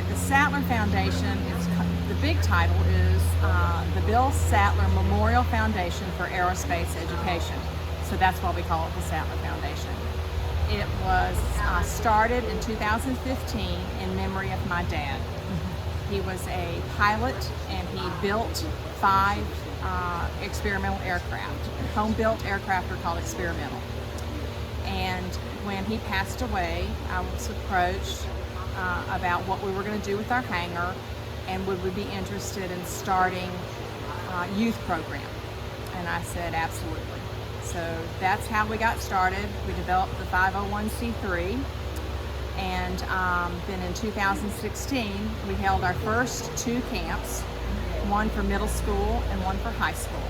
The Sattler Foundation, the big title is the Bill Sattler Memorial Foundation for Aerospace Education. So that's why we call it the Sattler Foundation. It was started in 2015 in memory of my dad. He was a pilot and he built 5 experimental aircraft. Home-built aircraft are called experimental. And when he passed away, I was approached about what we were going to do with our hangar and would we be interested in starting a youth program. And I said absolutely. So that's how we got started. We developed the 501c3, and then in 2016 we held our first 2 camps, one for middle school and one for high school.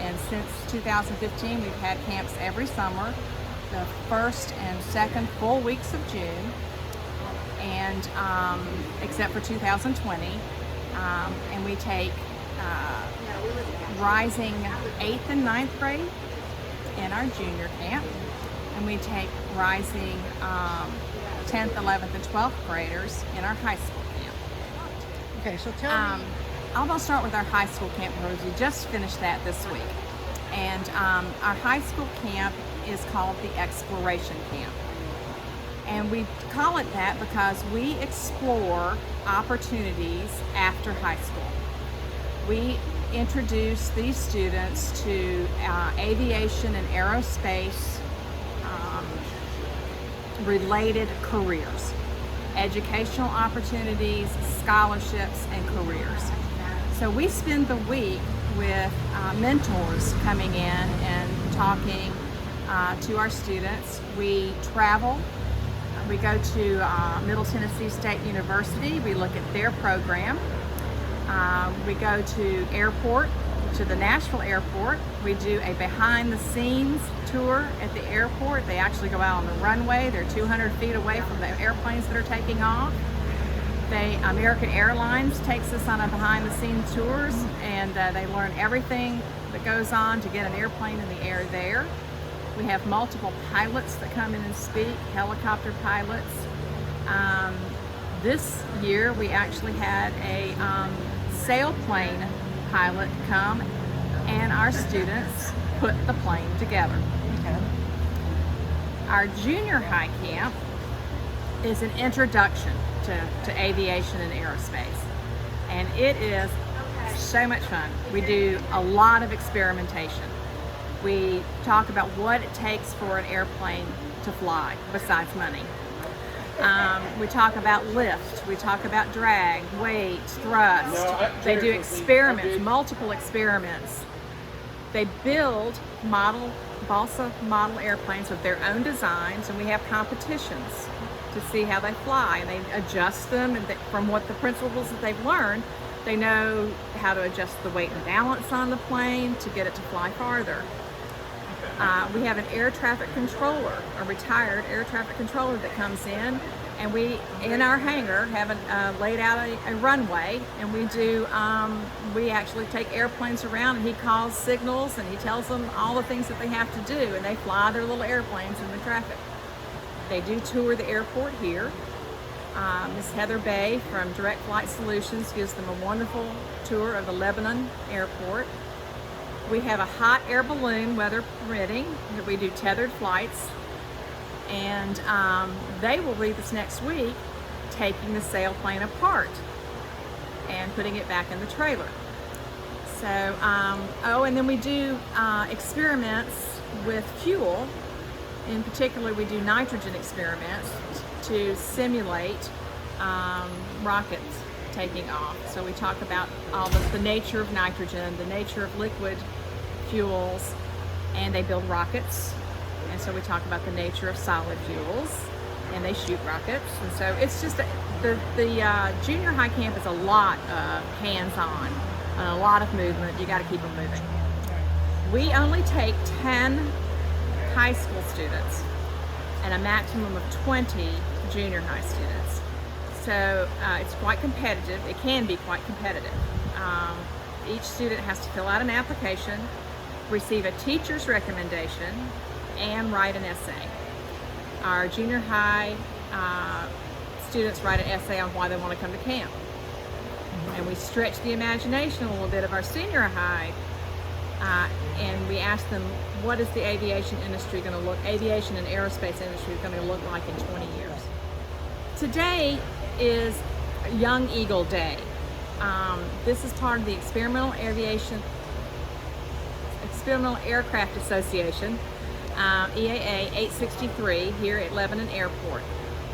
And since 2015 we've had camps every summer, the first and second full weeks of June, and except for 2020, and we take rising 8th and 9th grade in our junior camp, and we take rising 10th, 11th, and 12th graders in our high school camp. Okay, so tell me. I'm going to start with our high school camp because we just finished that this week. And our high school camp is called the Exploration Camp. And we call it that because we explore opportunities after high school. We introduce these students to aviation and aerospace related careers, educational opportunities, scholarships, and careers. So we spend the week with mentors coming in and talking to our students. We travel. We go to Middle Tennessee State University. We look at their program. We go to the Nashville airport. We do a behind the scenes tour at the airport. They actually go out on the runway. They're 200 feet away from the airplanes that are taking off. American Airlines takes us on a behind the scenes tours, and they learn everything that goes on to get an airplane in the air there. We have multiple pilots that come in and speak, helicopter pilots. This year we actually had a sailplane pilot come, and our students put the plane together. Okay. Our junior high camp is an introduction to aviation and aerospace, and it is so much fun. We do a lot of experimentation. We talk about what it takes for an airplane to fly besides money. We talk about lift, we talk about drag, weight, thrust. They do experiments, multiple experiments. They build balsa model airplanes with their own designs, and we have competitions to see how they fly, and they adjust them, and from what the principles that they've learned, they know how to adjust the weight and balance on the plane to get it to fly farther. We have an air traffic controller, a retired air traffic controller that comes in, and we, in our hangar, have laid out a runway, and we actually take airplanes around, and he calls signals, and he tells them all the things that they have to do, and they fly their little airplanes in the traffic. They do tour the airport here. Ms. Heather Bay from Direct Flight Solutions gives them a wonderful tour of the Lebanon airport. We have a hot air balloon, weather permitting, that we do tethered flights, and they will be this next week taking the sailplane apart and putting it back in the trailer. So, and then we do experiments with fuel. In particular, we do nitrogen experiments to simulate rockets taking off. So we talk about all the nature of nitrogen, the nature of liquid fuels, and they build rockets. And so we talk about the nature of solid fuels, and they shoot rockets. And so it's just the junior high camp is a lot of hands-on, a lot of movement. You got to keep them moving. We only take 10 high school students and a maximum of 20 junior high students. So it's quite competitive. It can be quite competitive. Each student has to fill out an application, receive a teacher's recommendation, and write an essay. Our junior high students write an essay on why they want to come to camp. And we stretch the imagination a little bit of our senior high, and we ask them, what is the aviation and aerospace industry going to look like in 20 years? Today is Young Eagle Day. This is part of the Experimental Aircraft Association, EAA 863, here at Lebanon Airport.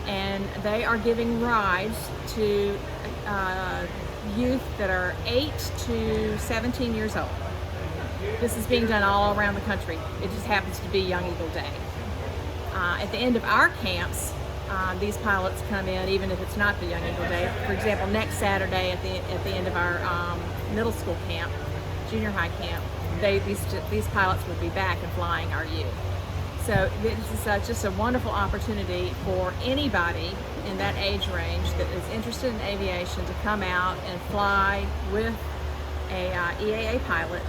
And they are giving rides to youth that are 8 to 17 years old. This is being done all around the country. It just happens to be Young Eagle Day. At the end of our camps, these pilots come in, even if it's not the Young Eagle Day. For example, next Saturday at the end of our middle school camp, junior high camp, these pilots would be back and flying our youth. So this is just a wonderful opportunity for anybody in that age range that is interested in aviation to come out and fly with a EAA pilot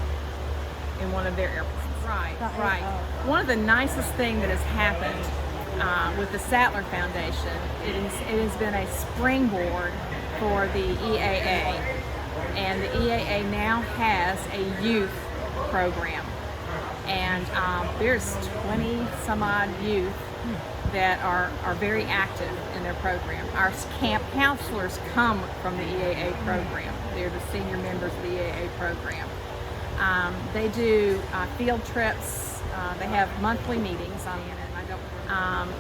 in one of their airplanes. Right. One of the nicest things that has happened with the Sattler Foundation, it has been a springboard for the EAA, and the EAA now has a youth program, and there's 20 some odd youth that are very active in their program. Our camp counselors come from the EAA program. They're the senior members of the EAA program. They do field trips. They have monthly meetings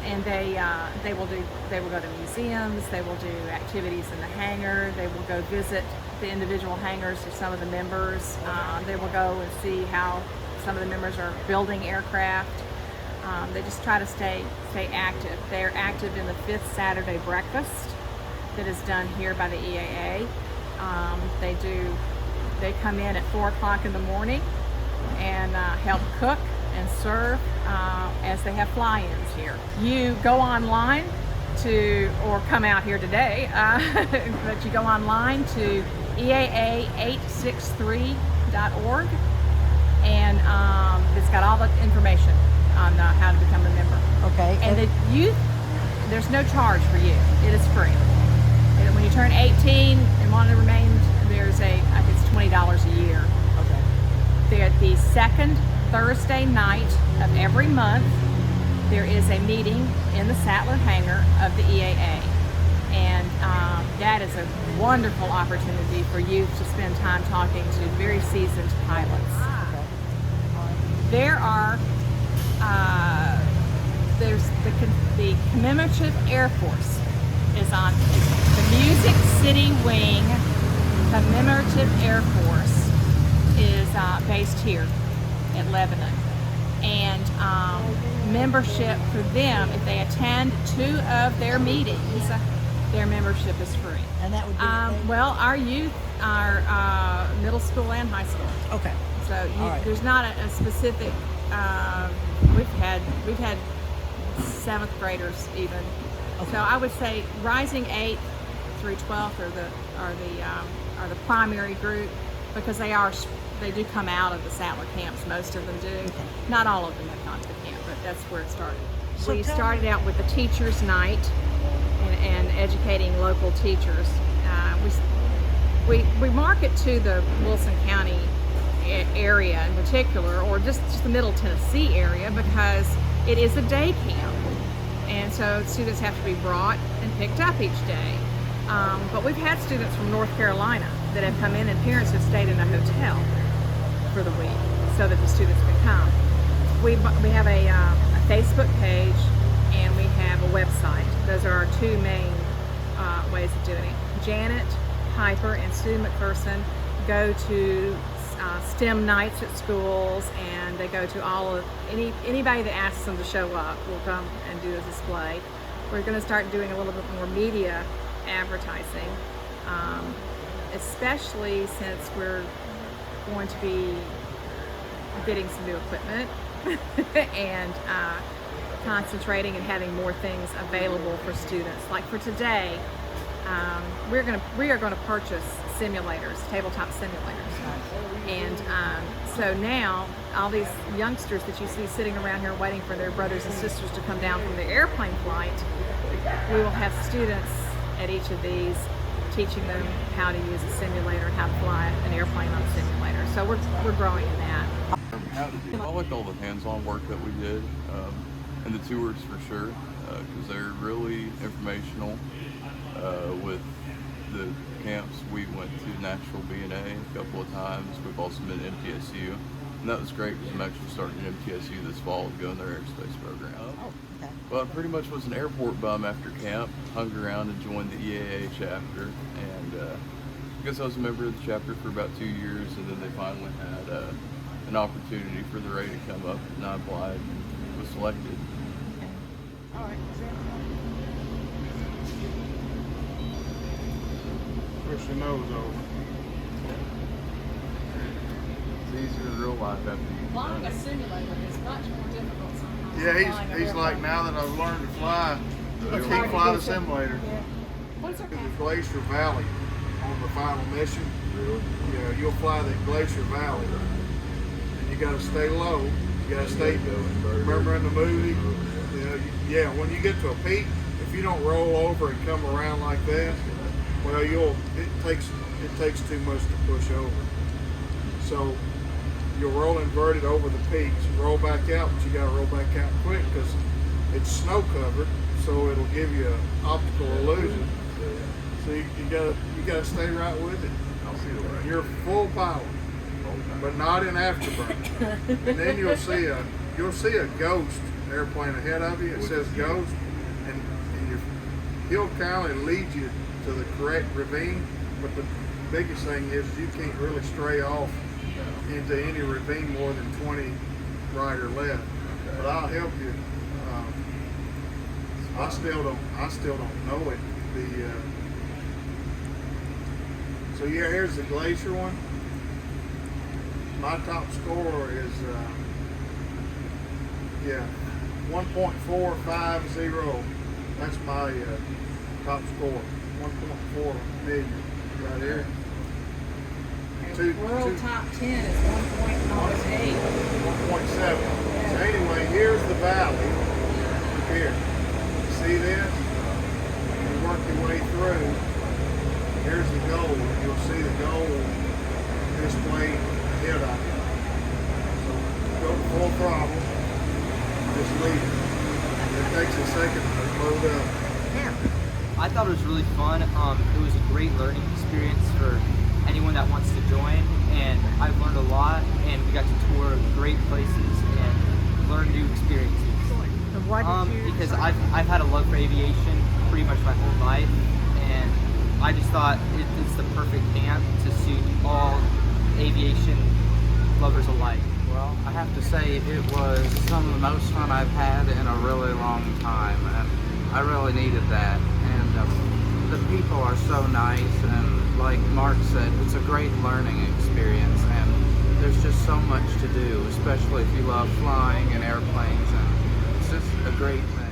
and they will go to museums. They will do activities in the hangar. They will go visit the individual hangars of some of the members. They will go and see how some of the members are building aircraft. They just try to stay active. They're active in the 5th Saturday breakfast that is done here by the EAA. They come in at 4 o'clock in the morning and help cook and serve as they have fly-ins here. You go online or come out here today, but you go online to EAA863.org, and it's got all the information on how to become a member. Okay. And the youth, there's no charge for you. It is free. And when you turn 18 and want to remain, I think it's $20 a year. Okay. They're at the second Thursday night of every month. There is a meeting in the Sattler hangar of the EAA, and that is a wonderful opportunity for youth to spend time talking to very seasoned pilots. There are there's the commemorative Air Force is on the Music City Wing. Commemorative Air Force is based here at Lebanon, and membership for them, if they attend 2 of their meetings, their membership is free. And that would be well, our youth are middle school and high school. okay. So there's not a specific. We've had 7th graders even. Okay. So I would say rising 8th through 12th are the primary group, because they do come out of the Sattler camps. Most of them do. Okay. Not all of them have gone to the camp, but that's where it started. So We started out with the Teachers' Night and educating local teachers. We market to the Wilson County area in particular, or just the Middle Tennessee area, because it is a day camp, and so students have to be brought and picked up each day. But we've had students from North Carolina that have come in, and parents have stayed in a hotel for the week so that the students can come. We have a Facebook page, and we have a website. Those are our 2 main ways of doing it. Janet Piper and Sue McPherson go to STEM nights at schools, and they go to anybody that asks them to show up will come and do a display. We're going to start doing a little bit more media advertising, especially since we're going to be getting some new equipment and concentrating and having more things available for students. Like for today, we are going to purchase simulators, tabletop simulators, and so now all these youngsters that you see sitting around here waiting for their brothers and sisters to come down from their airplane flight, we will have students at each of these, teaching them how to use a simulator, how to fly an airplane on a simulator. So we're growing in that. I liked all the hands-on work that we did, and the tours for sure, because they're really informational. With the camps, we went to Nashville B&A a couple of times. We've also been to MTSU, and that was great because I'm actually starting MTSU this fall to go in their aerospace program. Oh, okay. Well, I pretty much was an airport bum after camp, hung around and joined the EAA chapter, and I guess I was a member of the chapter for about 2 years, and then they finally had an opportunity for the rate to come up, and I applied and was selected. Okay. All right. Push your nose over. It's easier in real life after you Flying a simulator is much more difficult sometimes. Yeah, he's like, now that I've learned to fly, I can't fly the simulator. What's our The Glacier Valley on the final mission. Yeah, you'll fly the Glacier Valley, and you got to stay low. You got to stay. Remember in the movie? Yeah, when you get to a peak, if you don't roll over and come around like that, well, it takes too much to push over. So you'll roll inverted over the peaks, roll back out, but you got to roll back out quick because it's snow covered, so it'll give you an optical illusion. So you gotta stay right with it. You're full power, but not in afterburner. And then you'll see a ghost airplane ahead of you. It says ghost, and he'll kind of lead you to the correct ravine. But the biggest thing is you can't really stray off into any ravine more than 20 right or left. But I'll help you. I still don't know it. So yeah, here's the Glacier one. My top score is 1.450. That's my top score. 1.4 million right here. world top 10 is 1.08. 1.7. So anyway, here's the valley. Look here. See this? You work your way through. Here's the goal. You'll see the goal displayed ahead of you. So go to full throttle. Just leave it. It takes a second to load up. I thought it was really fun. It was a great learning experience for anyone that wants to join, and I've learned a lot, and we got to tour great places and learn new experiences. Because I've had a love for aviation pretty much my whole life, and I just thought it's the perfect camp to suit all aviation lovers alike. Well, I have to say it was some of the most fun I've had in a really long time, and I really needed that. And the people are so nice, and like Mark said, it's a great learning experience, and there's just so much to do, especially if you love flying and airplanes, and it's just a great thing.